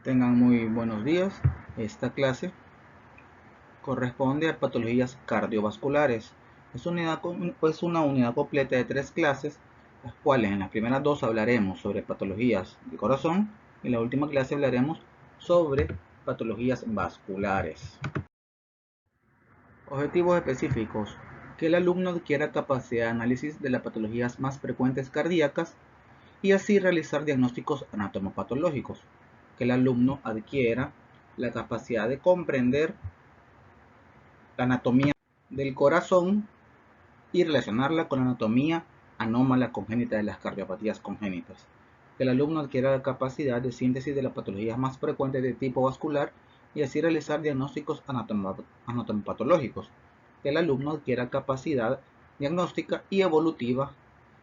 Tengan muy buenos días. Esta clase corresponde a patologías cardiovasculares. Es una unidad completa de 3 clases, las cuales en las primeras 2 hablaremos sobre patologías del corazón y en la última clase hablaremos sobre patologías vasculares. Objetivos específicos: que el alumno adquiera capacidad de análisis de las patologías más frecuentes cardíacas y así realizar diagnósticos anatomopatológicos. Que el alumno adquiera la capacidad de comprender la anatomía del corazón y relacionarla con la anatomía anómala congénita de las cardiopatías congénitas. Que el alumno adquiera la capacidad de síntesis de las patologías más frecuentes de tipo vascular y así realizar diagnósticos anatomopatológicos. Que el alumno adquiera capacidad diagnóstica y evolutiva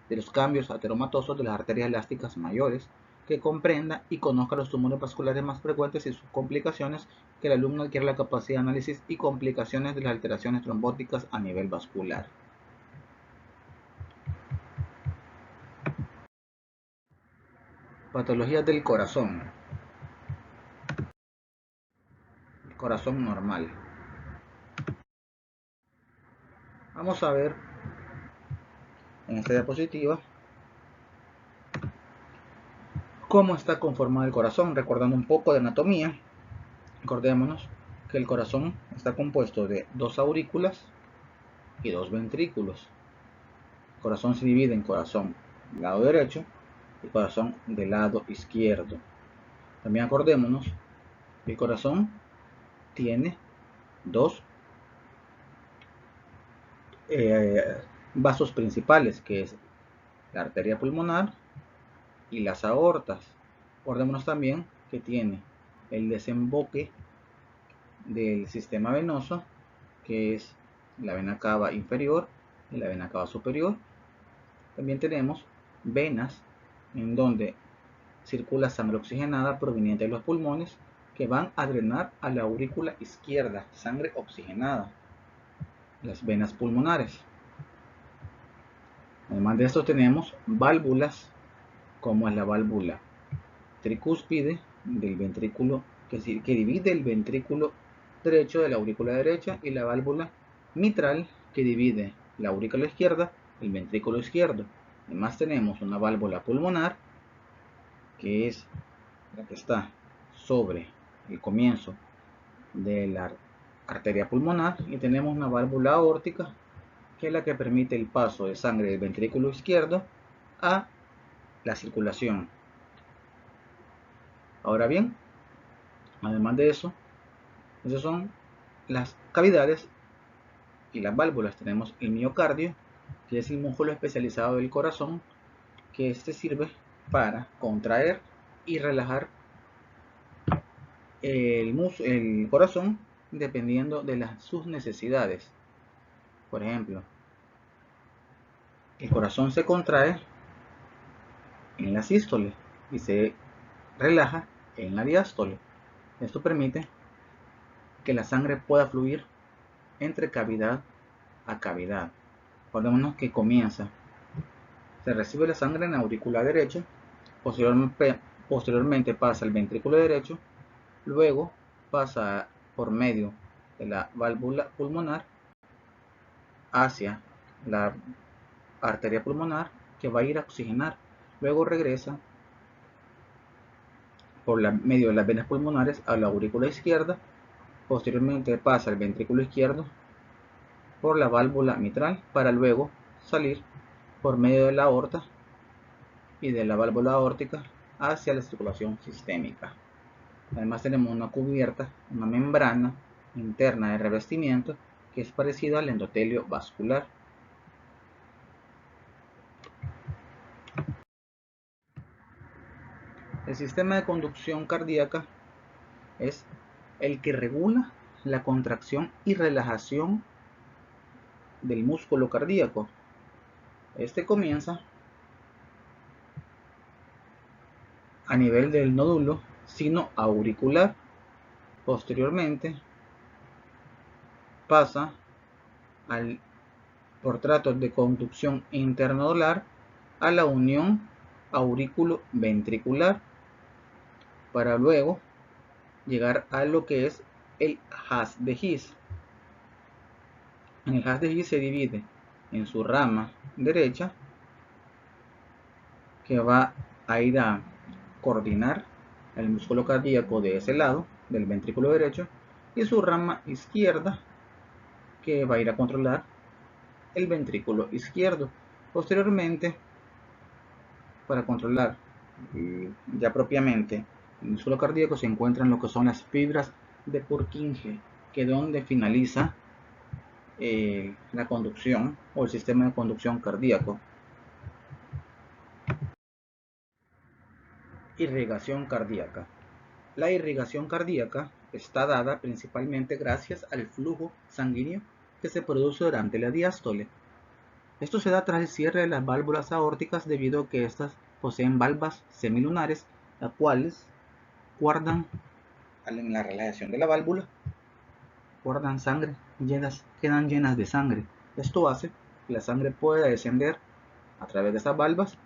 de los cambios ateromatosos de las arterias elásticas mayores, que comprenda y conozca los tumores vasculares más frecuentes y sus complicaciones. Que el alumno adquiera la capacidad de análisis y complicaciones de las alteraciones trombóticas a nivel vascular. Patologías del corazón. El corazón normal. Vamos a ver en esta diapositiva cómo está conformado el corazón, recordando un poco de anatomía. Recordémonos que el corazón está compuesto de 2 aurículas y 2 ventrículos. El corazón se divide en corazón del lado derecho y corazón del lado izquierdo. También acordémonos que el corazón tiene 2 vasos principales, que es la arteria pulmonar y las aortas. Acordémonos también que tiene el desemboque del sistema venoso, que es la vena cava inferior y la vena cava superior. También tenemos venas en donde circula sangre oxigenada proveniente de los pulmones, que van a drenar a la aurícula izquierda, sangre oxigenada, las venas pulmonares. Además de esto tenemos válvulas, como es la válvula tricúspide del ventrículo, que divide el ventrículo derecho de la aurícula derecha, y la válvula mitral, que divide la aurícula izquierda del ventrículo izquierdo. Además tenemos una válvula pulmonar, que es la que está sobre el comienzo de la arteria pulmonar, y tenemos una válvula aórtica, que es la que permite el paso de sangre del ventrículo izquierdo a la circulación. Ahora bien, además de eso, esas son las cavidades y las válvulas. Tenemos el miocardio, que es el músculo especializado del corazón, que este sirve para contraer y relajar el corazón dependiendo de sus necesidades. Por ejemplo, el corazón se contrae en la sístole y se relaja en la diástole. Esto permite que la sangre pueda fluir entre cavidad a cavidad. Acordémonos que se recibe la sangre en la aurícula derecha, posteriormente pasa al ventrículo derecho, luego pasa por medio de la válvula pulmonar hacia la arteria pulmonar, que va a ir a oxigenar, luego regresa por medio de las venas pulmonares a la aurícula izquierda, posteriormente pasa al ventrículo izquierdo por la válvula mitral para luego salir por medio de la aorta y de la válvula aórtica hacia la circulación sistémica. Además tenemos una cubierta, una membrana interna de revestimiento, que es parecida al endotelio vascular. El sistema de conducción cardíaca es el que regula la contracción y relajación del músculo cardíaco. Este comienza a nivel del nódulo sinoauricular. Posteriormente pasa por tratos de conducción internodular a la unión aurículo-ventricular, para luego llegar a lo que es el haz de His. En el haz de His se divide en su rama derecha, que va a ir a coordinar el músculo cardíaco de ese lado, del ventrículo derecho, y su rama izquierda, que va a ir a controlar el ventrículo izquierdo. Posteriormente, para controlar ya propiamente el músculo cardíaco, se encuentran lo que son las fibras de Purkinje, que es donde finaliza la conducción o el sistema de conducción cardíaco. Irrigación cardíaca. La irrigación cardíaca está dada principalmente gracias al flujo sanguíneo que se produce durante la diástole. Esto se da tras el cierre de las válvulas aórticas debido a que estas poseen valvas semilunares, las cuales guardan, en la relajación de la válvula, guardan sangre, quedan llenas de sangre. Esto hace que la sangre pueda descender a través de estas valvas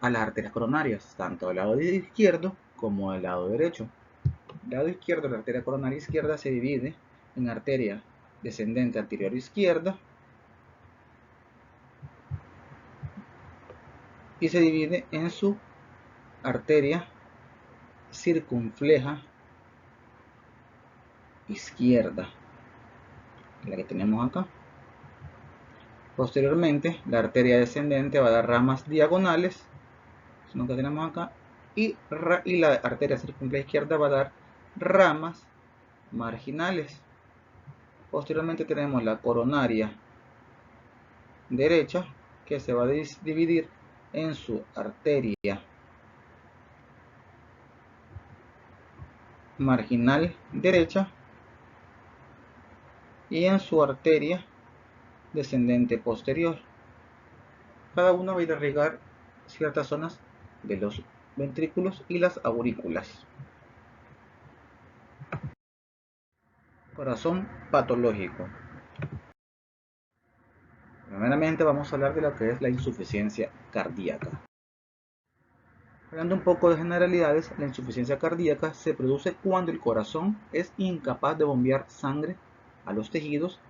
a las arterias coronarias, tanto del lado izquierdo como del lado derecho. El lado izquierdo, la arteria coronaria izquierda, se divide en arteria descendente anterior izquierda y se divide en su arteria circunfleja izquierda, la que tenemos acá. Posteriormente, la arteria descendente va a dar ramas diagonales, lo que tenemos acá, y la arteria circunfleja izquierda va a dar ramas marginales. Posteriormente tenemos la coronaria derecha, que se va a dividir en su arteria marginal derecha y en su arteria descendente posterior. Cada uno va a irrigar ciertas zonas de los ventrículos y las aurículas. Corazón patológico. Primeramente vamos a hablar de lo que es la insuficiencia cardíaca. Hablando un poco de generalidades, la insuficiencia cardíaca se produce cuando el corazón es incapaz de bombear sangre a los tejidos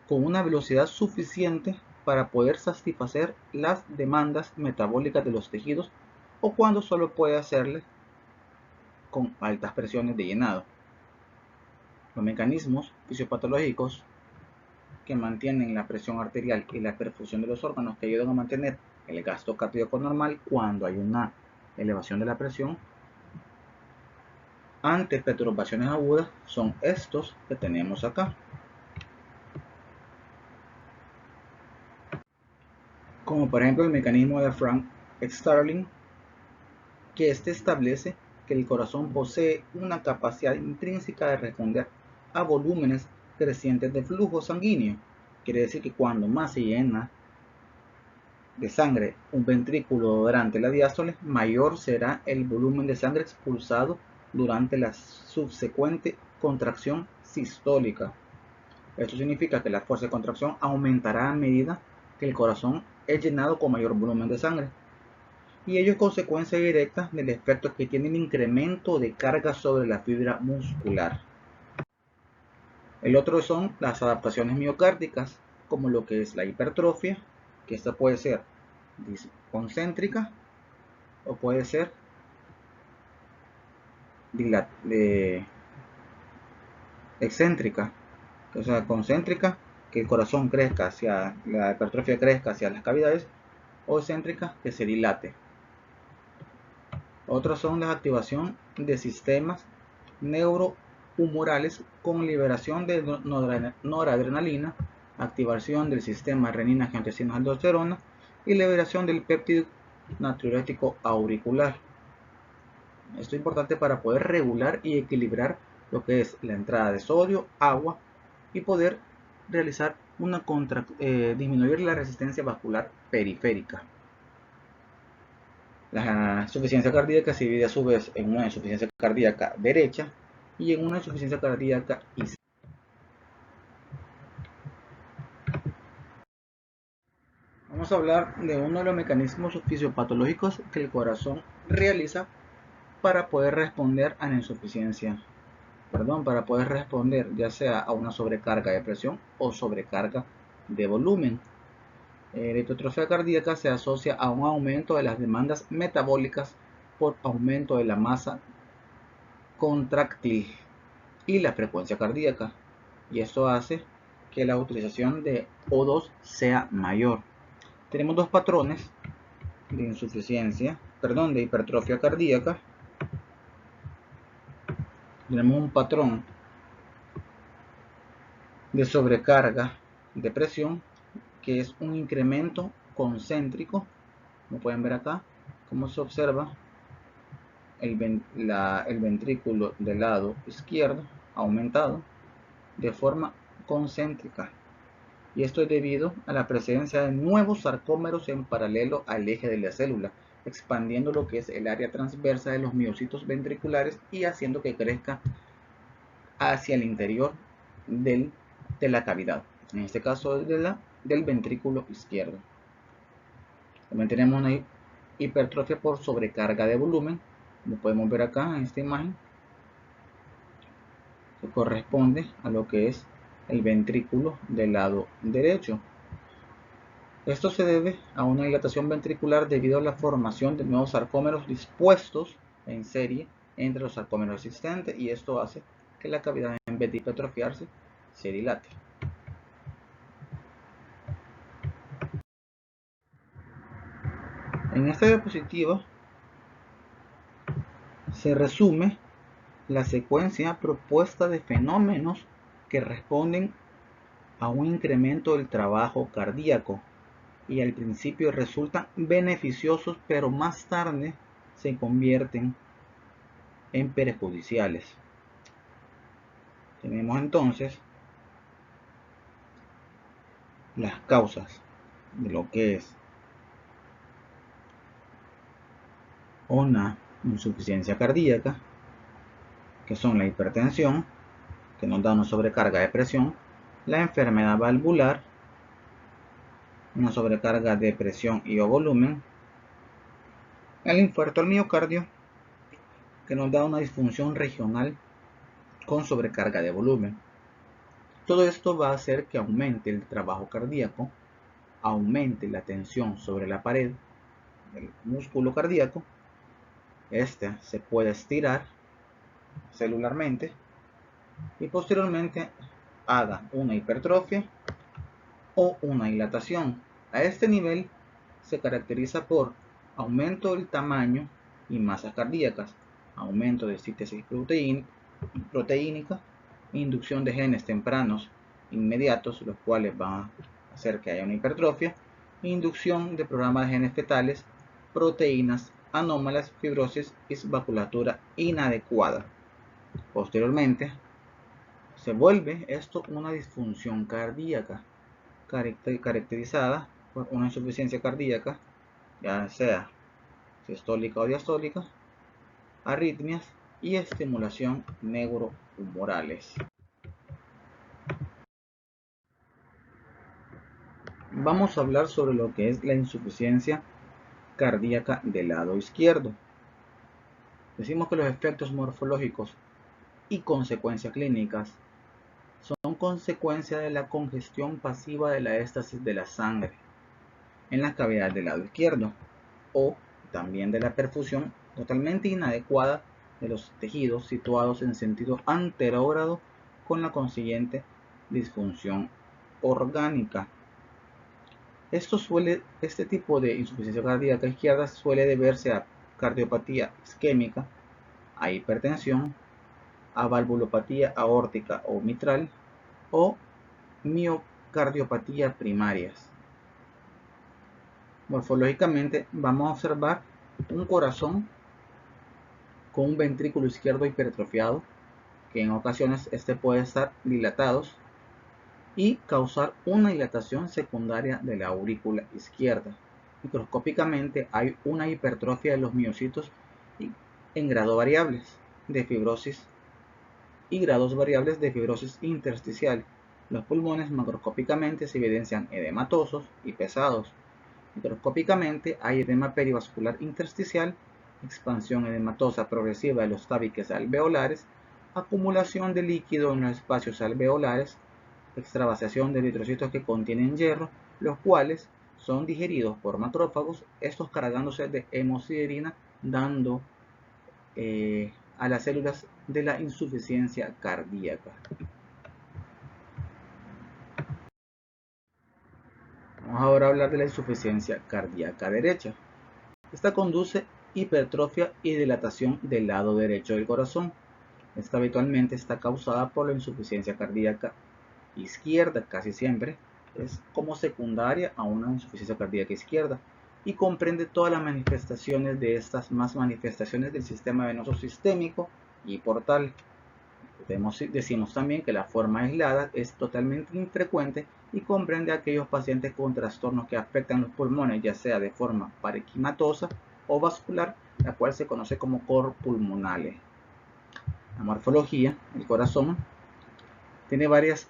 con una velocidad suficiente para poder satisfacer las demandas metabólicas de los tejidos, o cuando solo puede hacerle con altas presiones de llenado. Los mecanismos fisiopatológicos que mantienen la presión arterial y la perfusión de los órganos, que ayudan a mantener el gasto cardíaco normal cuando hay una elevación de la presión ante perturbaciones agudas, son estos que tenemos acá, como por ejemplo el mecanismo de Frank Starling, que este establece que el corazón posee una capacidad intrínseca de responder a volúmenes crecientes de flujo sanguíneo. Quiere decir que cuando más se llena de sangre un ventrículo durante la diástole, mayor será el volumen de sangre expulsado durante la subsecuente contracción sistólica. Esto significa que la fuerza de contracción aumentará a medida que el corazón es llenado con mayor volumen de sangre, y ello es consecuencia directa del efecto que tiene el incremento de carga sobre la fibra muscular. El otro son las adaptaciones miocárdicas, como lo que es la hipertrofia, que esta puede ser concéntrica o puede ser excéntrica. O sea, concéntrica, que el corazón crezca hacia la hipertrofia, crezca hacia las cavidades, o excéntrica, que se dilate. Otros son la activación de sistemas neurohumorales con liberación de noradrenalina, activación del sistema renina-angiotensina-aldosterona y liberación del péptido natriurético auricular. Esto es importante para poder regular y equilibrar lo que es la entrada de sodio, agua, y poder realizar disminuir la resistencia vascular periférica. La insuficiencia cardíaca se divide a su vez en una insuficiencia cardíaca derecha y en una insuficiencia cardíaca izquierda. Vamos a hablar de uno de los mecanismos fisiopatológicos que el corazón realiza para poder responder a la insuficiencia para poder responder ya sea a una sobrecarga de presión o sobrecarga de volumen. La hipertrofia cardíaca se asocia a un aumento de las demandas metabólicas por aumento de la masa contráctil y la frecuencia cardíaca, y esto hace que la utilización de O2 sea mayor. Tenemos dos patrones de de hipertrofia cardíaca. Tenemos un patrón de sobrecarga de presión, que es un incremento concéntrico, como pueden ver acá, como se observa el ventrículo del lado izquierdo aumentado de forma concéntrica, y esto es debido a la presencia de nuevos sarcómeros en paralelo al eje de la célula, expandiendo lo que es el área transversa de los miocitos ventriculares y haciendo que crezca hacia el interior de la cavidad, en este caso del ventrículo izquierdo. También tenemos una hipertrofia por sobrecarga de volumen, como podemos ver acá en esta imagen, que corresponde a lo que es el ventrículo del lado derecho. Esto se debe a una dilatación ventricular debido a la formación de nuevos sarcómeros dispuestos en serie entre los sarcómeros existentes, y esto hace que la cavidad, en vez de hipertrofiarse, se dilate. En esta diapositiva se resume la secuencia propuesta de fenómenos que responden a un incremento del trabajo cardíaco y al principio resultan beneficiosos, pero más tarde se convierten en perjudiciales. Tenemos entonces las causas de lo que es una insuficiencia cardíaca, que son la hipertensión, que nos da una sobrecarga de presión, la enfermedad valvular, una sobrecarga de presión y o volumen, el infarto al miocardio, que nos da una disfunción regional con sobrecarga de volumen. Todo esto va a hacer que aumente el trabajo cardíaco, aumente la tensión sobre la pared del músculo cardíaco, este se puede estirar celularmente y posteriormente haga una hipertrofia o una dilatación. A este nivel se caracteriza por aumento del tamaño y masas cardíacas, aumento de síntesis proteínica, inducción de genes tempranos inmediatos, los cuales van a hacer que haya una hipertrofia, inducción de programas de genes fetales, proteínas anómalas, fibrosis y vasculatura inadecuada. Posteriormente, se vuelve esto una disfunción cardíaca, caracterizada por una insuficiencia cardíaca, ya sea sistólica o diastólica, arritmias y estimulación neurohumorales. Vamos a hablar sobre lo que es la insuficiencia cardíaca del lado izquierdo. Decimos que los efectos morfológicos y consecuencias clínicas son consecuencia de la congestión pasiva de la éstasis de la sangre en la cavidad del lado izquierdo, o también de la perfusión totalmente inadecuada de los tejidos situados en sentido anterógrado, con la consiguiente disfunción orgánica. Este tipo de insuficiencia cardíaca izquierda suele deberse a cardiopatía isquémica, a hipertensión, a valvulopatía aórtica o mitral o miocardiopatía primarias. Morfológicamente vamos a observar un corazón con un ventrículo izquierdo hipertrofiado, que en ocasiones este puede estar dilatado y causar una dilatación secundaria de la aurícula izquierda. Microscópicamente hay una hipertrofia de los miocitos en grado variables de fibrosis y grados variables de fibrosis intersticial. Los pulmones macroscópicamente se evidencian edematosos y pesados. Microscópicamente hay edema perivascular intersticial, expansión edematosa progresiva de los tabiques alveolares, acumulación de líquido en los espacios alveolares, extravasación de eritrocitos que contienen hierro, los cuales son digeridos por macrófagos, estos cargándose de hemosiderina, dando a las células de la insuficiencia cardíaca. Vamos ahora a hablar de la insuficiencia cardíaca derecha. Esta conduce hipertrofia y dilatación del lado derecho del corazón. Esta habitualmente está causada por la insuficiencia cardíaca izquierda, casi siempre es como secundaria a una insuficiencia cardíaca izquierda, y comprende todas las manifestaciones de estas más manifestaciones del sistema venoso sistémico y portal. Decimos también que la forma aislada es totalmente infrecuente y comprende a aquellos pacientes con trastornos que afectan los pulmones, ya sea de forma parenquimatosa o vascular, la cual se conoce como cor pulmonale. La morfología del corazón tiene varias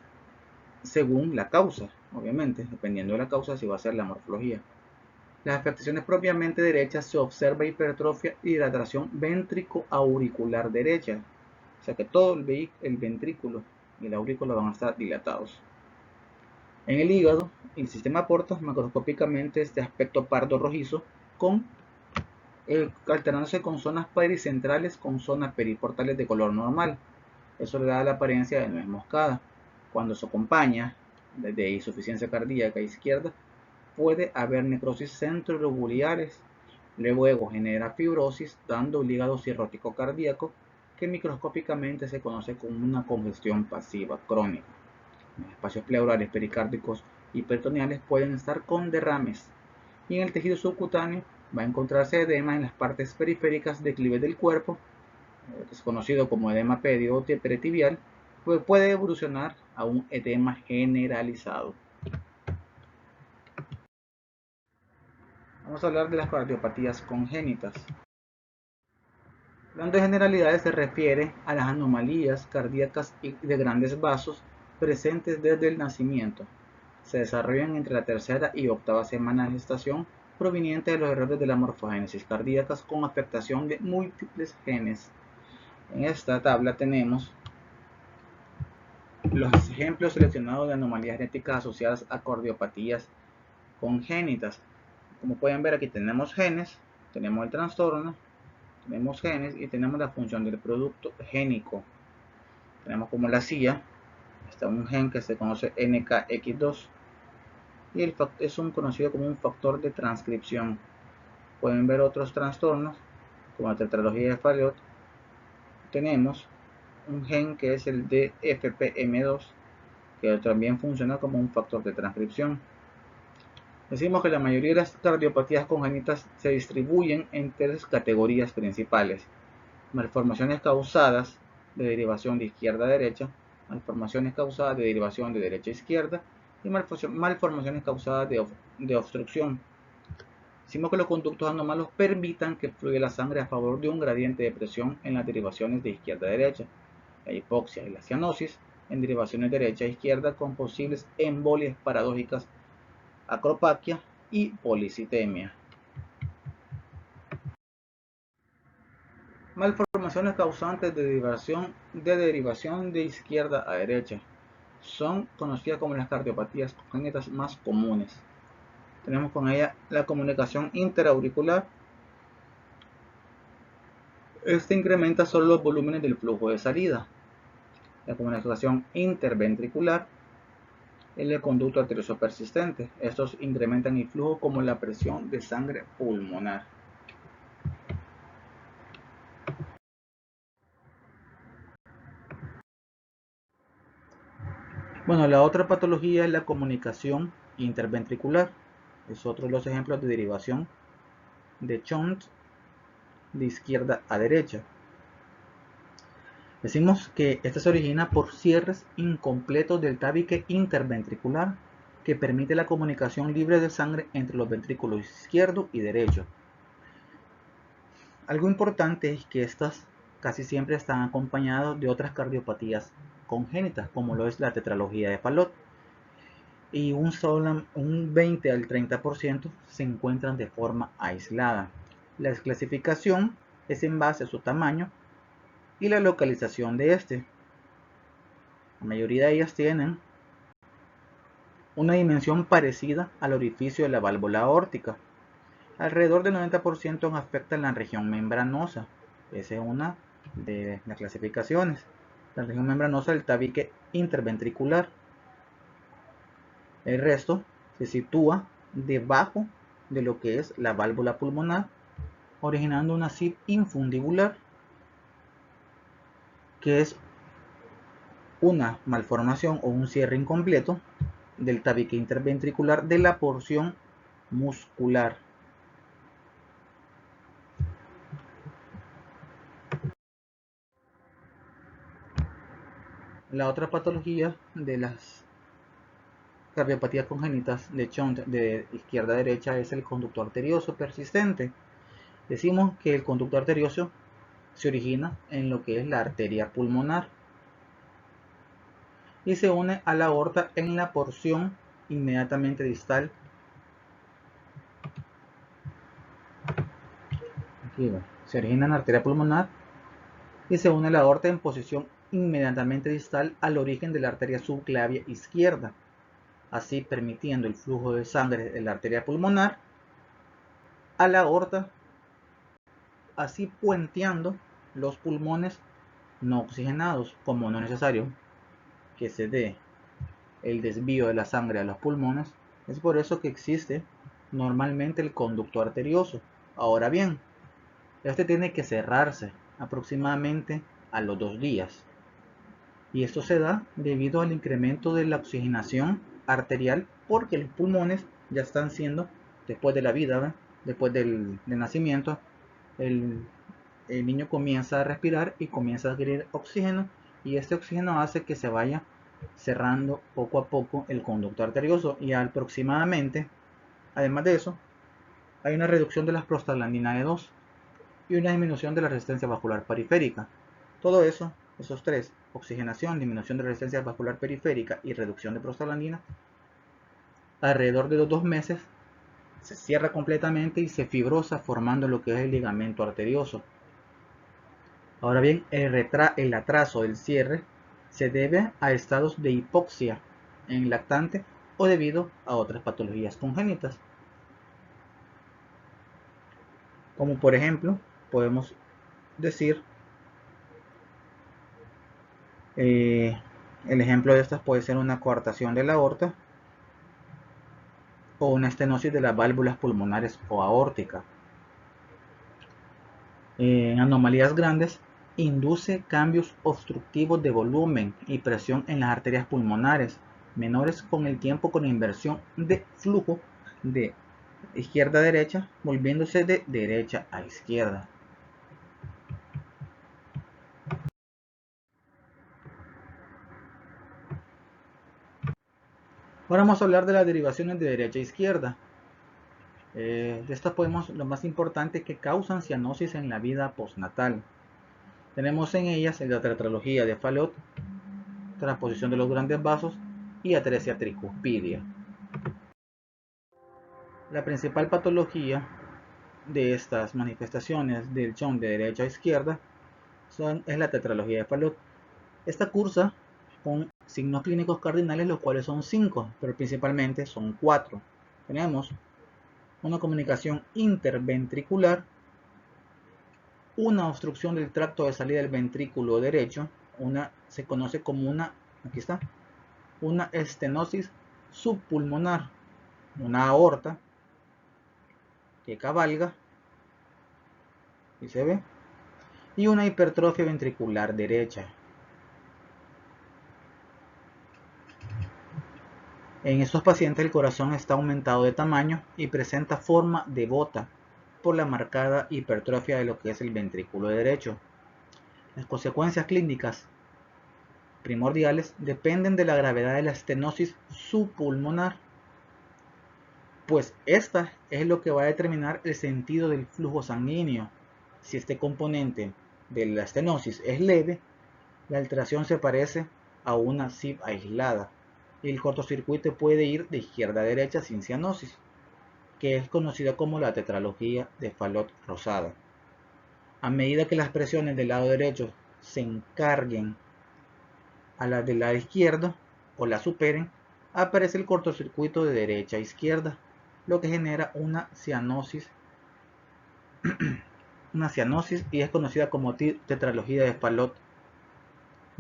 según la causa, obviamente, dependiendo de la causa, si va a ser la morfología. Las afectaciones propiamente derechas se observa hipertrofia y dilatación ventrículo-auricular derecha, o sea que todo el ventrículo y el aurículo van a estar dilatados. En el hígado, el sistema aporta macroscópicamente este aspecto pardo rojizo, alternándose con zonas pericentrales con zonas periportales de color normal. Eso le da la apariencia de nuez moscada. Cuando se acompaña de insuficiencia cardíaca izquierda, puede haber necrosis centrolobulares. Luego genera fibrosis, dando un hígado cirrótico cardíaco, que microscópicamente se conoce como una congestión pasiva crónica. Los espacios pleurales, pericárdicos y peritoneales pueden estar con derrames, y en el tejido subcutáneo va a encontrarse edema en las partes periféricas declives del cuerpo, es conocido como edema peritibial, pues puede evolucionar a un edema generalizado. Vamos a hablar de las cardiopatías congénitas. Hablando de generalidades, se refiere a las anomalías cardíacas y de grandes vasos presentes desde el nacimiento. Se desarrollan entre la tercera y octava semana de gestación, provenientes de los errores de la morfogénesis cardíacas con afectación de múltiples genes. En esta tabla tenemos los ejemplos seleccionados de anomalías genéticas asociadas a cardiopatías congénitas. Como pueden ver, aquí tenemos genes, tenemos el trastorno, tenemos genes y tenemos la función del producto génico. Tenemos como la CIA, está un gen que se conoce NKX2 y es conocido como un factor de transcripción. Pueden ver otros trastornos como la tetralogía de Fallot. Tenemos un gen que es el DFPM2, que también funciona como un factor de transcripción. Decimos que la mayoría de las cardiopatías congénitas se distribuyen en tres categorías principales: malformaciones causadas de derivación de izquierda a derecha, malformaciones causadas de derivación de derecha a izquierda y malformaciones causadas de obstrucción. Decimos que los conductos anómalos permitan que fluya la sangre a favor de un gradiente de presión en las derivaciones de izquierda a derecha, la hipoxia y la cianosis en derivaciones derecha a izquierda con posibles embolias paradójicas, acropaquia y policitemia. Malformaciones causantes de derivación de izquierda a derecha son conocidas como las cardiopatías congénitas más comunes. Tenemos con ella la comunicación interauricular. Este incrementa solo los volúmenes del flujo de salida. La comunicación interventricular, el conducto arterioso persistente. Estos incrementan el flujo como la presión de sangre pulmonar. Bueno, la otra patología es la comunicación interventricular. Es otro de los ejemplos de derivación de shunt de izquierda a derecha. Decimos que esta se origina por cierres incompletos del tabique interventricular que permite la comunicación libre de sangre entre los ventrículos izquierdo y derecho. Algo importante es que estas casi siempre están acompañadas de otras cardiopatías congénitas, como lo es la tetralogía de Fallot, y un 20 al 30% se encuentran de forma aislada. La clasificación es en base a su tamaño y la localización de este. La mayoría de ellas tienen una dimensión parecida al orificio de la válvula aórtica. Alrededor del 90% afecta en la región membranosa. Esa es una de las clasificaciones. La región membranosa del tabique interventricular. El resto se sitúa debajo de lo que es la válvula pulmonar, originando una SIB infundibular, que es una malformación o un cierre incompleto del tabique interventricular de la porción muscular. La otra patología de las cardiopatías congénitas de Shunt de izquierda a derecha es el conducto arterioso persistente. Decimos que el conducto arterioso se origina en lo que es la arteria pulmonar y se une a la aorta en la porción inmediatamente distal. Aquí va. Se origina en la arteria pulmonar y se une a la aorta en posición inmediatamente distal al origen de la arteria subclavia izquierda, así permitiendo el flujo de sangre de la arteria pulmonar a la aorta, así puenteando los pulmones no oxigenados, como no es necesario que se dé el desvío de la sangre a los pulmones. Es por eso que existe normalmente el conducto arterioso. Ahora bien, este tiene que cerrarse aproximadamente a los 2 días. Y esto se da debido al incremento de la oxigenación arterial, porque los pulmones ya están siendo, después de la vida, ¿verdad? Después del nacimiento, el niño comienza a respirar y comienza a adquirir oxígeno, y este oxígeno hace que se vaya cerrando poco a poco el conducto arterioso, y aproximadamente, además de eso, hay una reducción de las prostaglandinas E2 y una disminución de la resistencia vascular periférica. Todo eso, esos tres, oxigenación, disminución de la resistencia vascular periférica y reducción de prostaglandina, alrededor de los 2 meses se cierra completamente y se fibrosa, formando lo que es el ligamento arterioso. Ahora bien, el atraso del cierre se debe a estados de hipoxia en lactante o debido a otras patologías congénitas. Como por ejemplo, podemos decir, el ejemplo de estas puede ser una coartación de la aorta o una estenosis de las válvulas pulmonares o aórtica. En anomalías grandes, induce cambios obstructivos de volumen y presión en las arterias pulmonares, menores con el tiempo con inversión de flujo de izquierda a derecha, volviéndose de derecha a izquierda. Ahora vamos a hablar de las derivaciones de derecha a izquierda. De estas podemos, lo más importante, que causan cianosis en la vida postnatal. Tenemos en ellas la tetralogía de Fallot, transposición de los grandes vasos y atresia tricuspidia. La principal patología de estas manifestaciones del Shunt de derecha a izquierda es la tetralogía de Fallot. Esta cursa con signos clínicos cardinales, los cuales son 5, pero principalmente son 4. Tenemos una comunicación interventricular, una obstrucción del tracto de salida del ventrículo derecho, se conoce como una estenosis subpulmonar, una aorta que cabalga y se ve, y una hipertrofia ventricular derecha. En estos pacientes el corazón está aumentado de tamaño y presenta forma de bota por la marcada hipertrofia de lo que es el ventrículo derecho. Las consecuencias clínicas primordiales dependen de la gravedad de la estenosis subpulmonar, pues esta es lo que va a determinar el sentido del flujo sanguíneo. Si este componente de la estenosis es leve, la alteración se parece a una SIB aislada y el cortocircuito puede ir de izquierda a derecha sin cianosis, que es conocida como la tetralogía de Fallot rosada. A medida que las presiones del lado derecho se encarguen a la del lado izquierdo o la superen, aparece el cortocircuito de derecha a izquierda, lo que genera una cianosis y es conocida como tetralogía de Fallot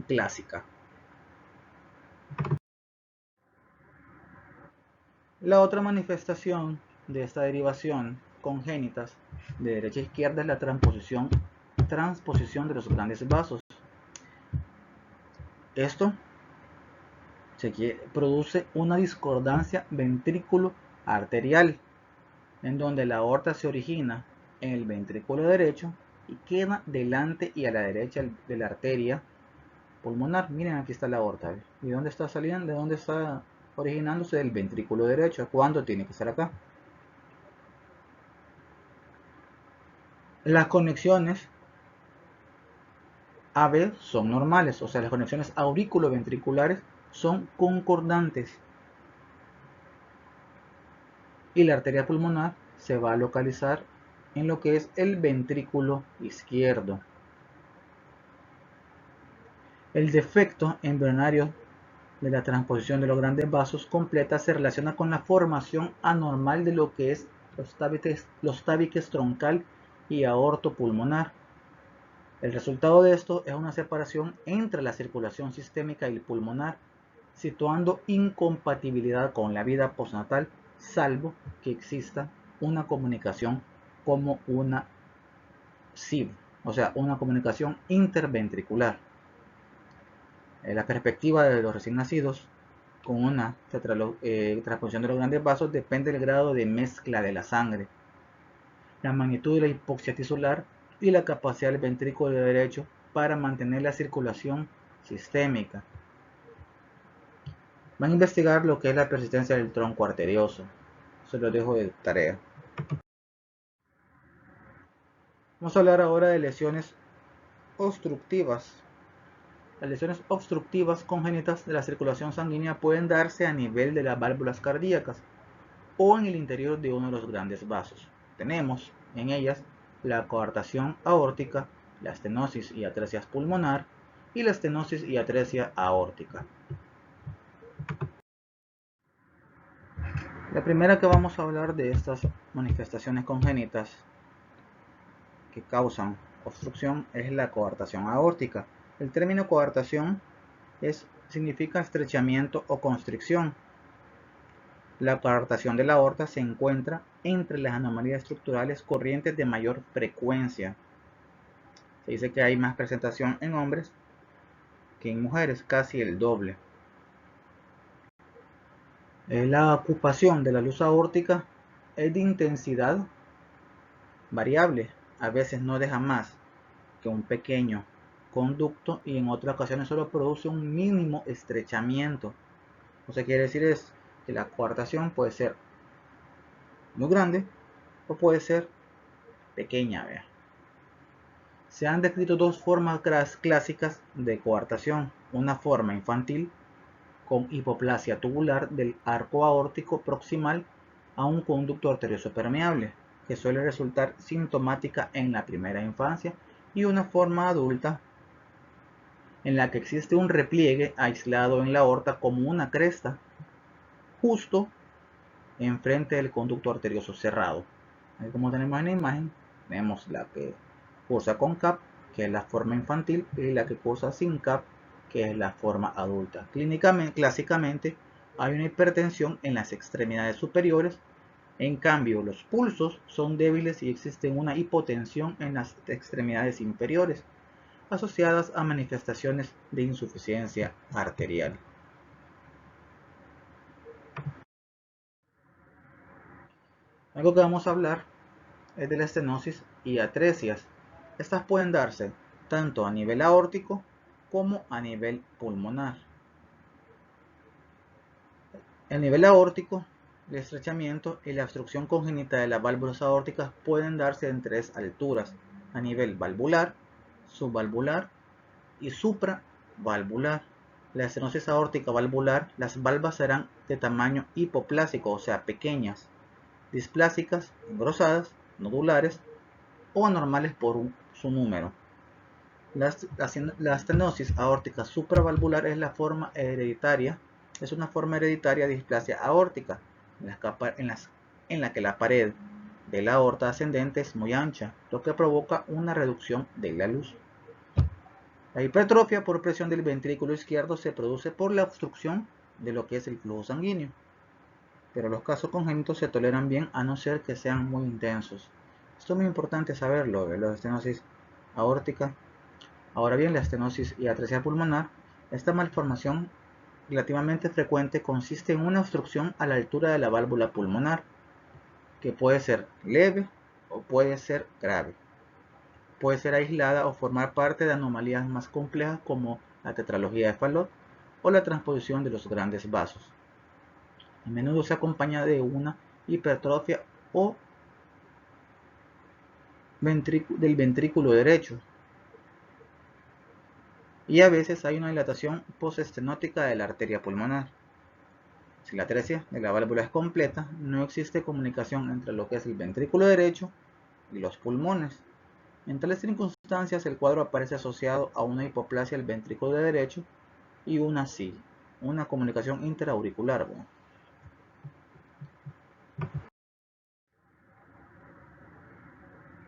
clásica. La otra manifestación de esta derivación congénitas de derecha a izquierda es la transposición de los grandes vasos. Esto produce una discordancia ventrículo-arterial, en donde la aorta se origina en el ventrículo derecho y queda delante y a la derecha de la arteria pulmonar. Miren, aquí está la aorta. ¿Y dónde está saliendo? ¿De dónde está originándose? Del ventrículo derecho. ¿Cuándo tiene que estar acá? Las conexiones AB son normales, o sea, las conexiones auriculoventriculares son concordantes. Y la arteria pulmonar se va a localizar en lo que es el ventrículo izquierdo. El defecto embrionario de la transposición de los grandes vasos completa se relaciona con la formación anormal de lo que es los tabiques troncal y aorto pulmonar. El resultado de esto es una separación entre la circulación sistémica y el pulmonar, situando incompatibilidad con la vida postnatal, salvo que exista una comunicación como una CIV, o sea, una comunicación interventricular. La perspectiva de los recién nacidos con una transposición de los grandes vasos depende del grado de mezcla de la sangre, la magnitud de la hipoxia tisular y la capacidad del ventrículo derecho para mantener la circulación sistémica. Van a investigar lo que es la persistencia del tronco arterioso. Se lo dejo de tarea. Vamos a hablar ahora de lesiones obstructivas. Las lesiones obstructivas congénitas de la circulación sanguínea pueden darse a nivel de las válvulas cardíacas o en el interior de uno de los grandes vasos. Tenemos en ellas la coartación aórtica, la estenosis y atresia pulmonar y la estenosis y atresia aórtica. La primera que vamos a hablar de estas manifestaciones congénitas que causan obstrucción es la coartación aórtica. El término coartación significa estrechamiento o constricción. La coartación de la aorta se encuentra entre las anomalías estructurales corrientes de mayor frecuencia. Se dice que hay más presentación en hombres que en mujeres, casi el doble. La ocupación de la luz aórtica es de intensidad variable. A veces no deja más que un pequeño conducto y en otras ocasiones solo produce un mínimo estrechamiento. Lo que quiere decir es que la coartación puede ser muy grande o puede ser pequeña. ¿Vea? Se han descrito dos formas clásicas de coartación. Una forma infantil con hipoplasia tubular del arco aórtico proximal a un conducto arterioso permeable, que suele resultar sintomática en la primera infancia, y una forma adulta en la que existe un repliegue aislado en la aorta como una cresta justo enfrente del conducto arterioso cerrado. Ahí, como tenemos en la imagen, tenemos la que cursa con CAP, que es la forma infantil, y la que cursa sin CAP, que es la forma adulta. Clásicamente hay una hipertensión en las extremidades superiores. En cambio, los pulsos son débiles y existe una hipotensión en las extremidades inferiores, asociadas a manifestaciones de insuficiencia arterial. Algo que vamos a hablar es de la estenosis y atresias. Estas pueden darse tanto a nivel aórtico como a nivel pulmonar. El nivel aórtico, el estrechamiento y la obstrucción congénita de las válvulas aórticas pueden darse en tres alturas: a nivel valvular, subvalvular y supravalvular. La estenosis aórtica valvular, las valvas serán de tamaño hipoplásico, o sea, pequeñas, displásicas, engrosadas, nodulares o anormales por su número. La estenosis aórtica supravalvular es una forma hereditaria de displasia aórtica en la que la pared de la aorta ascendente es muy ancha, lo que provoca una reducción de la luz. La hipertrofia por presión del ventrículo izquierdo se produce por la obstrucción de lo que es el flujo sanguíneo, pero los casos congénitos se toleran bien a no ser que sean muy intensos. Esto es muy importante saberlo, la estenosis aórtica. Ahora bien, la estenosis y atresia pulmonar, esta malformación relativamente frecuente consiste en una obstrucción a la altura de la válvula pulmonar, que puede ser leve o puede ser grave. Puede ser aislada o formar parte de anomalías más complejas como la tetralogía de Fallot o la transposición de los grandes vasos. A menudo se acompaña de una hipertrofia o del ventrículo derecho, y a veces hay una dilatación postestenótica de la arteria pulmonar. Si la atresia de la válvula es completa, no existe comunicación entre lo que es el ventrículo derecho y los pulmones. En tales circunstancias, el cuadro aparece asociado a una hipoplasia del ventrículo derecho y una comunicación interauricular.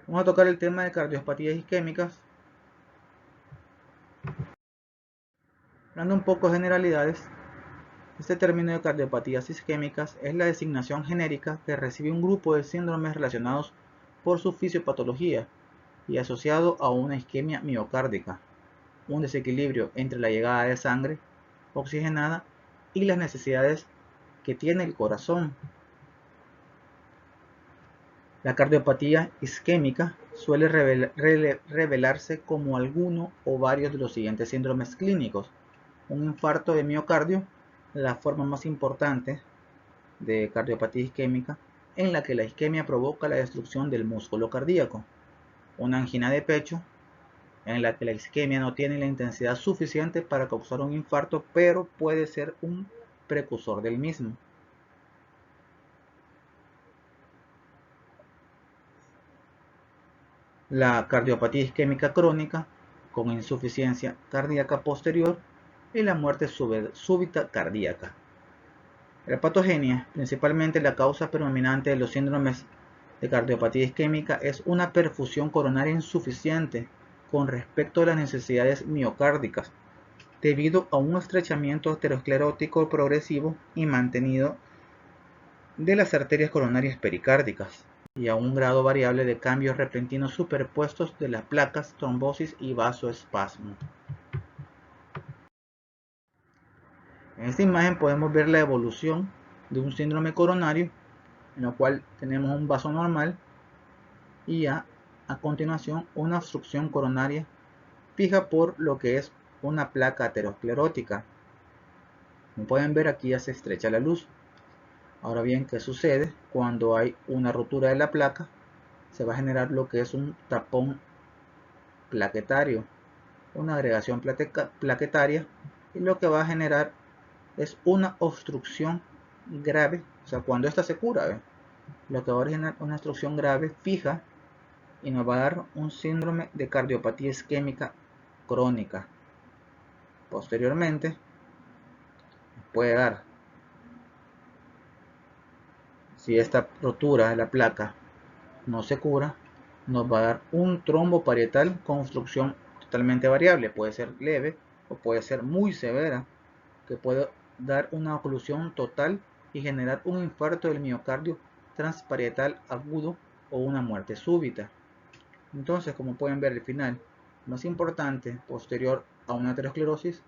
Vamos a tocar el tema de cardiopatías isquémicas. Hablando un poco de generalidades, este término de cardiopatías isquémicas es la designación genérica que recibe un grupo de síndromes relacionados por su fisiopatología y asociado a una isquemia miocárdica, un desequilibrio entre la llegada de sangre oxigenada y las necesidades que tiene el corazón. La cardiopatía isquémica suele revelarse como alguno o varios de los siguientes síndromes clínicos: un infarto de miocardio, la forma más importante de cardiopatía isquémica, en la que la isquemia provoca la destrucción del músculo cardíaco; una angina de pecho, en la que la isquemia no tiene la intensidad suficiente para causar un infarto, pero puede ser un precursor del mismo; la cardiopatía isquémica crónica, con insuficiencia cardíaca posterior; y la muerte súbita cardíaca. La patogenia, principalmente la causa predominante de los síndromes de cardiopatía isquémica, es una perfusión coronaria insuficiente con respecto a las necesidades miocárdicas, debido a un estrechamiento aterosclerótico progresivo y mantenido de las arterias coronarias pericárdicas, y a un grado variable de cambios repentinos superpuestos de las placas, trombosis y vasoespasmo. En esta imagen podemos ver la evolución de un síndrome coronario, en lo cual tenemos un vaso normal y a continuación una obstrucción coronaria fija por lo que es una placa aterosclerótica. Como pueden ver, aquí ya se estrecha la luz. Ahora bien, ¿qué sucede? Cuando hay una rotura de la placa, se va a generar lo que es un tapón plaquetario, una agregación plaquetaria, y lo que va a generar es una obstrucción grave. O sea, cuando esta se cura, lo que va a originar una obstrucción grave fija y nos va a dar un síndrome de cardiopatía isquémica crónica. Posteriormente puede dar, si esta rotura de la placa no se cura, nos va a dar un trombo parietal con obstrucción totalmente variable. Puede ser leve o puede ser muy severa, que puede dar una oclusión total y generar un infarto del miocardio transparietal agudo o una muerte súbita. Entonces, como pueden ver, el final más importante posterior a una aterosclerosis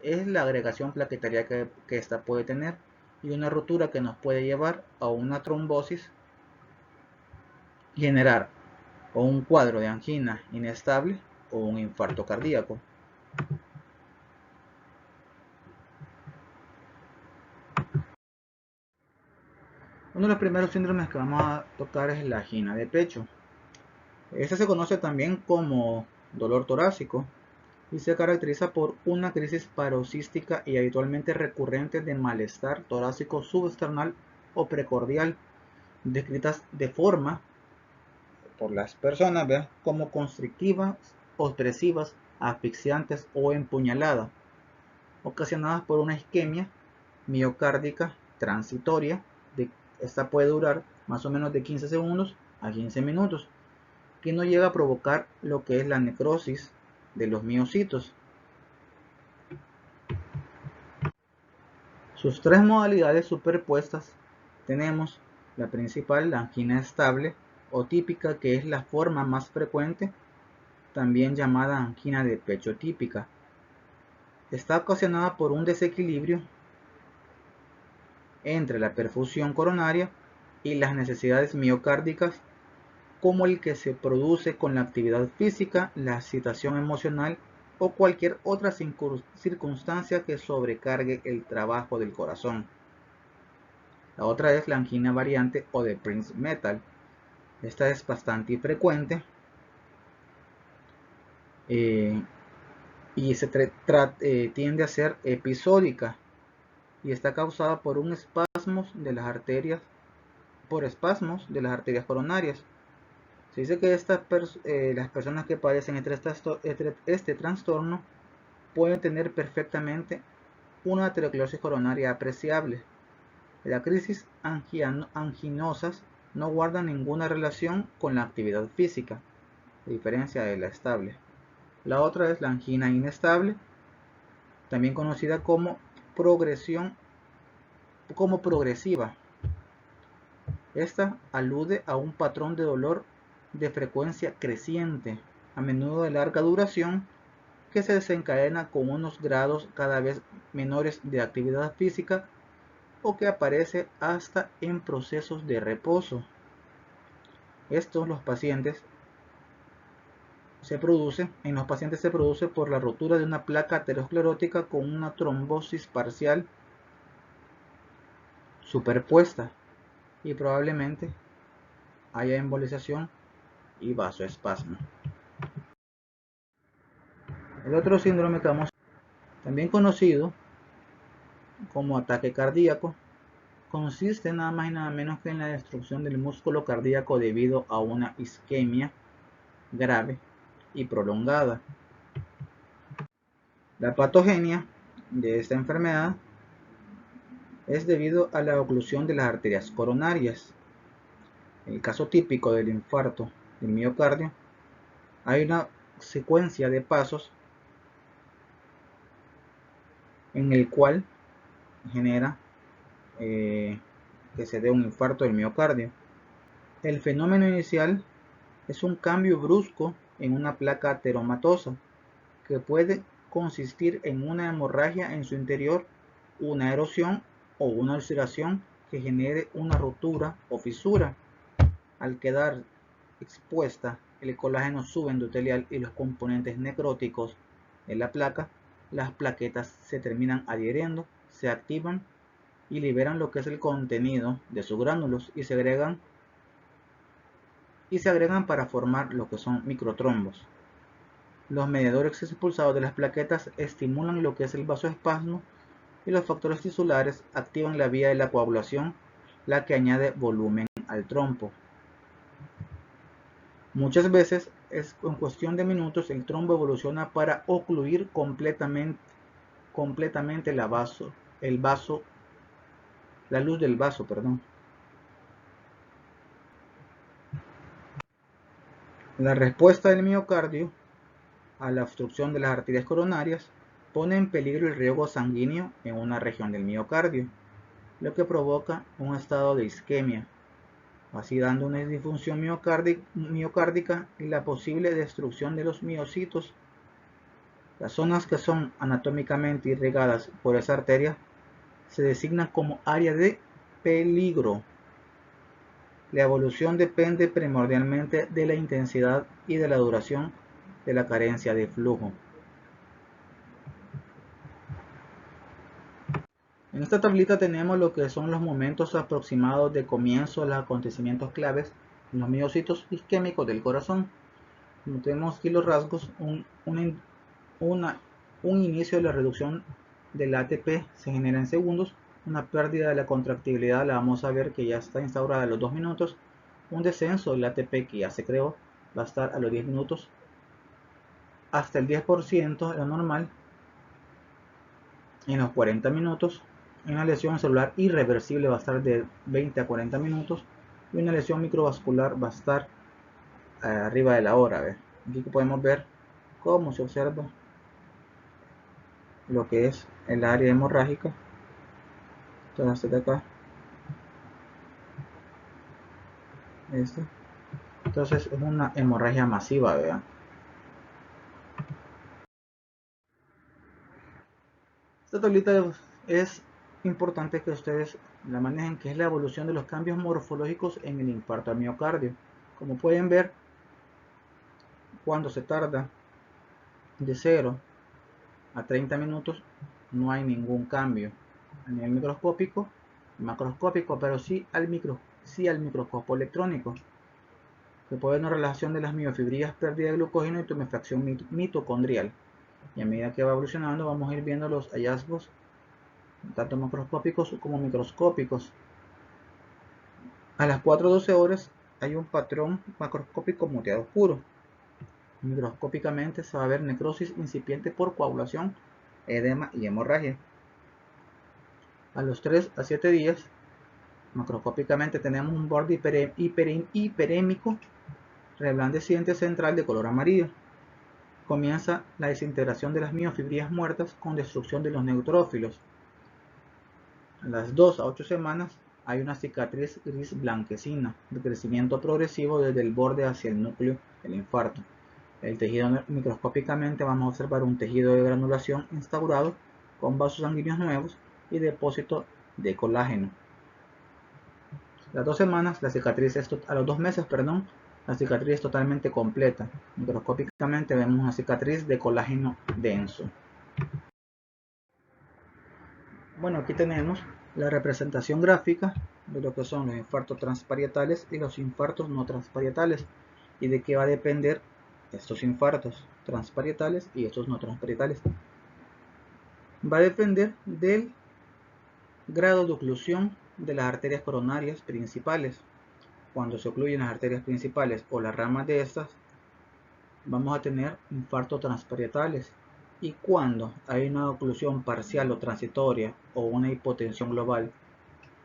es la agregación plaquetaria que ésta puede tener, y una rotura que nos puede llevar a una trombosis y generar o un cuadro de angina inestable o un infarto cardíaco. Uno de los primeros síndromes que vamos a tocar es la angina de pecho. Este se conoce también como dolor torácico y se caracteriza por una crisis paroxística y habitualmente recurrente de malestar torácico subesternal o precordial, descritas de forma por las personas como constrictivas, opresivas asfixiantes o empuñalada, ocasionadas por una isquemia miocárdica transitoria. Esta puede durar más o menos de 15 segundos a 15 minutos, que no llega a provocar lo que es la necrosis de los miocitos. Sus tres modalidades superpuestas tenemos la principal, la angina estable o típica, que es la forma más frecuente, también llamada angina de pecho típica. Está ocasionada por un desequilibrio entre la perfusión coronaria y las necesidades miocárdicas, como el que se produce con la actividad física, la excitación emocional o cualquier otra circunstancia que sobrecargue el trabajo del corazón. La otra es la angina variante o de Prinzmetal. Esta es bastante frecuente y tiende a ser episódica y está causada por espasmos de las arterias coronarias. Se dice que las personas que padecen este trastorno pueden tener perfectamente una aterosclerosis coronaria apreciable. Las crisis anginosas no guardan ninguna relación con la actividad física, a diferencia de la estable. La otra es la angina inestable, también conocida como progresiva. Esta alude a un patrón de dolor de frecuencia creciente, a menudo de larga duración, que se desencadena con unos grados cada vez menores de actividad física o que aparece hasta en procesos de reposo. En los pacientes se produce por la rotura de una placa aterosclerótica con una trombosis parcial superpuesta y probablemente haya embolización y vasoespasmo. El otro síndrome que también conocido como ataque cardíaco, consiste nada más y nada menos que en la destrucción del músculo cardíaco debido a una isquemia grave y prolongada. La patogenia de esta enfermedad es debido a la oclusión de las arterias coronarias. En el caso típico del infarto del miocardio, hay una secuencia de pasos en el cual genera que se dé un infarto del miocardio. El fenómeno inicial es un cambio brusco en una placa ateromatosa que puede consistir en una hemorragia en su interior, una erosión o una ulceración que genere una rotura o fisura. Al quedar expuesta el colágeno subendotelial y los componentes necróticos de la placa, las plaquetas se terminan adhiriendo, se activan y liberan lo que es el contenido de sus gránulos y se agregan para formar lo que son microtrombos. Los mediadores expulsados de las plaquetas estimulan lo que es el vasoespasmo y los factores tisulares activan la vía de la coagulación, la que añade volumen al trombo. Muchas veces, en cuestión de minutos, el trombo evoluciona para ocluir completamente la luz del vaso. La respuesta del miocardio a la obstrucción de las arterias coronarias pone en peligro el riego sanguíneo en una región del miocardio, lo que provoca un estado de isquemia, así dando una disfunción miocárdica y la posible destrucción de los miocitos. Las zonas que son anatómicamente irrigadas por esa arteria se designan como área de peligro. La evolución depende primordialmente de la intensidad y de la duración de la carencia de flujo. En esta tablita tenemos lo que son los momentos aproximados de comienzo de los acontecimientos claves en los miocitos isquémicos del corazón. Como tenemos aquí los rasgos, un inicio de la reducción del ATP se genera en segundos, una pérdida de la contractibilidad la vamos a ver que ya está instaurada a los 2 minutos, un descenso del ATP que ya se creó va a estar a los 10 minutos hasta el 10% de lo normal en los 40 minutos. Una lesión celular irreversible va a estar de 20 a 40 minutos y una lesión microvascular va a estar arriba de la hora. Aquí podemos ver cómo se observa lo que es el área hemorrágica. Entonces de acá, entonces es una hemorragia masiva. Vean, esta tablita es importante que ustedes la manejen, que es la evolución de los cambios morfológicos en el infarto al miocardio. Como pueden ver, cuando se tarda de 0 a 30 minutos no hay ningún cambio a nivel microscópico, macroscópico, pero sí al microscopio electrónico, que puede haber una relación de las miofibrillas, pérdida de glucógeno y tumefacción mitocondrial. Y a medida que va evolucionando vamos a ir viendo los hallazgos tanto macroscópicos como microscópicos. A las 4:12 horas hay un patrón macroscópico moteado oscuro. Microscópicamente se va a ver necrosis incipiente por coagulación, edema y hemorragia. A los 3 a 7 días, macroscópicamente tenemos un borde hiperémico reblandeciente central de color amarillo. Comienza la desintegración de las miofibrillas muertas con destrucción de los neutrófilos. A las 2 a 8 semanas hay una cicatriz gris blanquecina de crecimiento progresivo desde el borde hacia el núcleo del infarto. El tejido microscópicamente vamos a observar un tejido de granulación instaurado con vasos sanguíneos nuevos y depósito de colágeno. A las 2 semanas, a los 2 meses, la cicatriz es totalmente completa. Microscópicamente vemos una cicatriz de colágeno denso. Bueno, aquí tenemos la representación gráfica de lo que son los infartos transparietales y los infartos no transparietales y de qué va a depender estos infartos transparietales y estos no transparietales. Va a depender del grado de oclusión de las arterias coronarias principales. Cuando se ocluyen las arterias principales o las ramas de estas, vamos a tener infartos transparietales. Y cuando hay una oclusión parcial o transitoria o una hipotensión global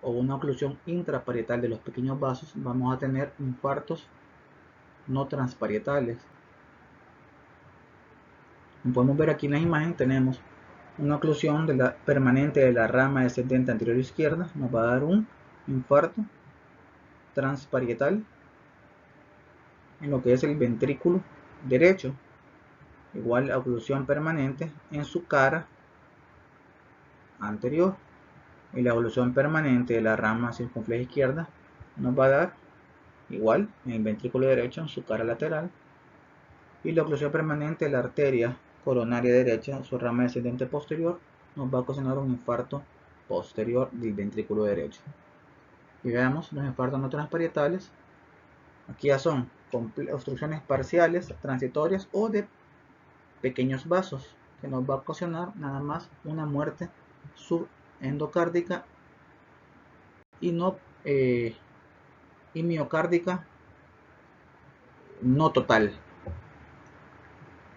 o una oclusión intraparietal de los pequeños vasos, vamos a tener infartos no transparietales. Como podemos ver aquí en la imagen, tenemos una oclusión permanente de la rama descendente anterior izquierda, nos va a dar un infarto transparietal en lo que es el ventrículo derecho. Igual a oclusión permanente en su cara anterior, y la oclusión permanente de la rama circunfleja izquierda nos va a dar igual en el ventrículo derecho en su cara lateral, y la oclusión permanente de la arteria coronaria derecha en su rama descendente posterior nos va a ocasionar un infarto posterior del ventrículo derecho. Y veamos los infartos no transparietales. Aquí ya son obstrucciones parciales, transitorias o de pequeños vasos, que nos va a ocasionar nada más una muerte subendocárdica y miocárdica no total.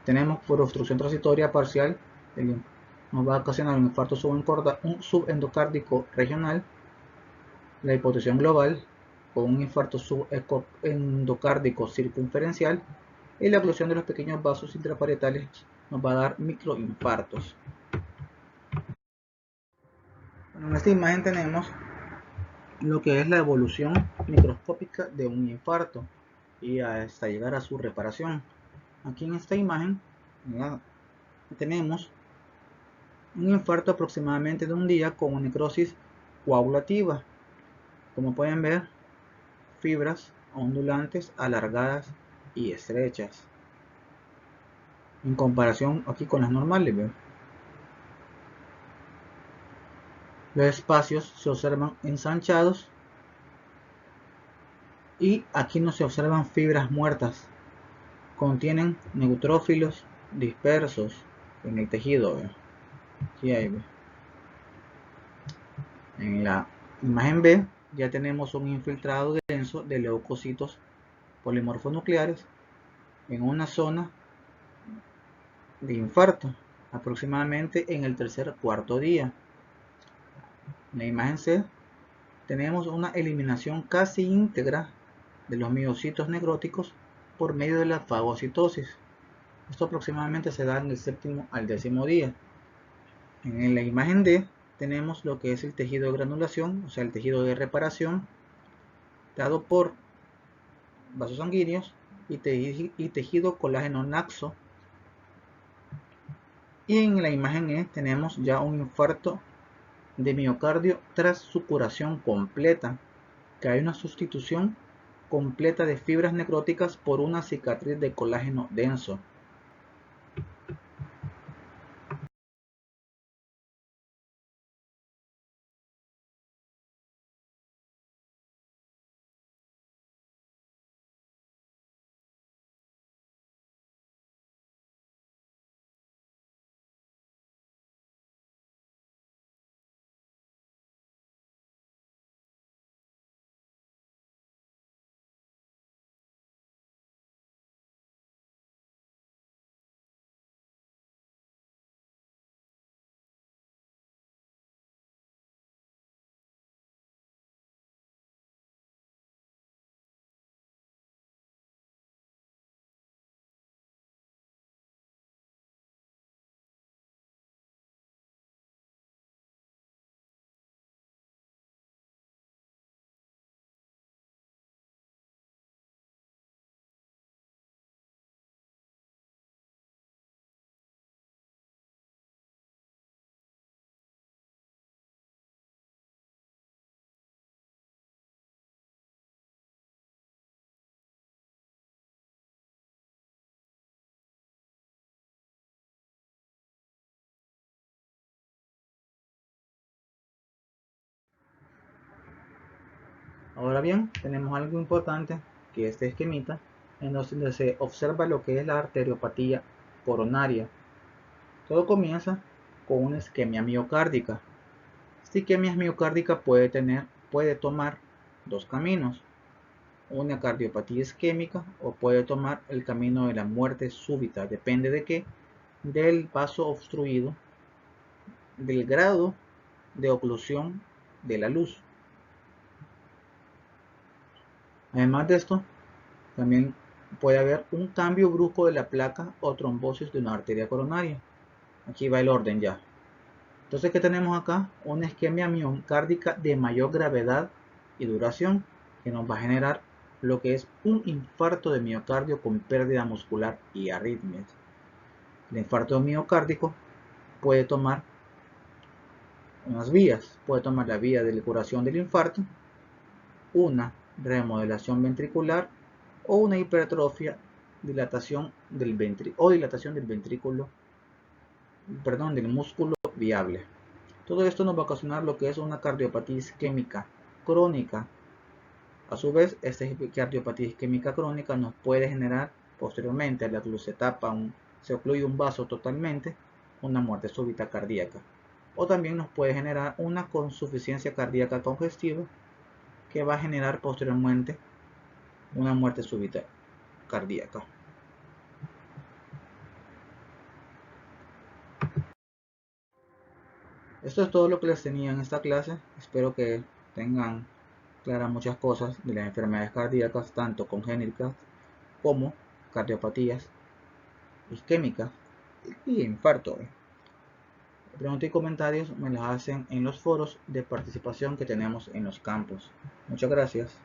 Tenemos por obstrucción transitoria parcial, nos va a ocasionar un infarto subendocárdico regional, la hipotensión global con un infarto subendocárdico circunferencial, y la oclusión de los pequeños vasos intraparietales nos va a dar microinfartos. Bueno, en esta imagen tenemos lo que es la evolución microscópica de un infarto y hasta llegar a su reparación. Aquí en esta imagen tenemos un infarto aproximadamente de un día con una necrosis coagulativa. Como pueden ver, fibras ondulantes, alargadas y estrechas. En comparación aquí con las normales, ¿ve? Los espacios se observan ensanchados y aquí no se observan fibras muertas. Contienen neutrófilos dispersos en el tejido, ¿ve? Aquí hay, ¿ve? En la imagen B ya tenemos un infiltrado denso de leucocitos polimorfonucleares en una zona de infarto, aproximadamente en el tercer cuarto día. En la imagen C tenemos una eliminación casi íntegra de los miocitos necróticos por medio de la fagocitosis. Esto aproximadamente se da en el séptimo al décimo día. En la imagen D tenemos lo que es el tejido de granulación, o sea, el tejido de reparación, dado por vasos sanguíneos y tejido colágeno laxo. Y en la imagen E tenemos ya un infarto de miocardio tras su curación completa, que hay una sustitución completa de fibras necróticas por una cicatriz de colágeno denso. Ahora bien, tenemos algo importante, que este esquemita, en donde se observa lo que es la arteriopatía coronaria. Todo comienza con una isquemia miocárdica. Esta isquemia miocárdica puede tomar dos caminos: una cardiopatía isquémica o puede tomar el camino de la muerte súbita. Depende de qué, del vaso obstruido, del grado de oclusión de la luz. Además de esto, también puede haber un cambio brusco de la placa o trombosis de una arteria coronaria. Aquí va el orden ya. Entonces, ¿qué tenemos acá? Una isquemia miocárdica de mayor gravedad y duración, que nos va a generar lo que es un infarto de miocardio con pérdida muscular y arritmias. El infarto miocárdico puede tomar unas vías. Puede tomar la vía de la curación del infarto, una remodelación ventricular o una hipertrofia, dilatación del ventrículo, del músculo viable. Todo esto nos va a ocasionar lo que es una cardiopatía isquémica crónica. A su vez, esta cardiopatía isquémica crónica nos puede generar posteriormente, a la que se ocluye un vaso totalmente, una muerte súbita cardíaca. O también nos puede generar una insuficiencia cardíaca congestiva, que va a generar posteriormente una muerte súbita cardíaca. Esto es todo lo que les tenía en esta clase. Espero que tengan claras muchas cosas de las enfermedades cardíacas, tanto congénitas como cardiopatías isquémicas y infarto. Preguntas y comentarios me las hacen en los foros de participación que tenemos en los campus. Muchas gracias.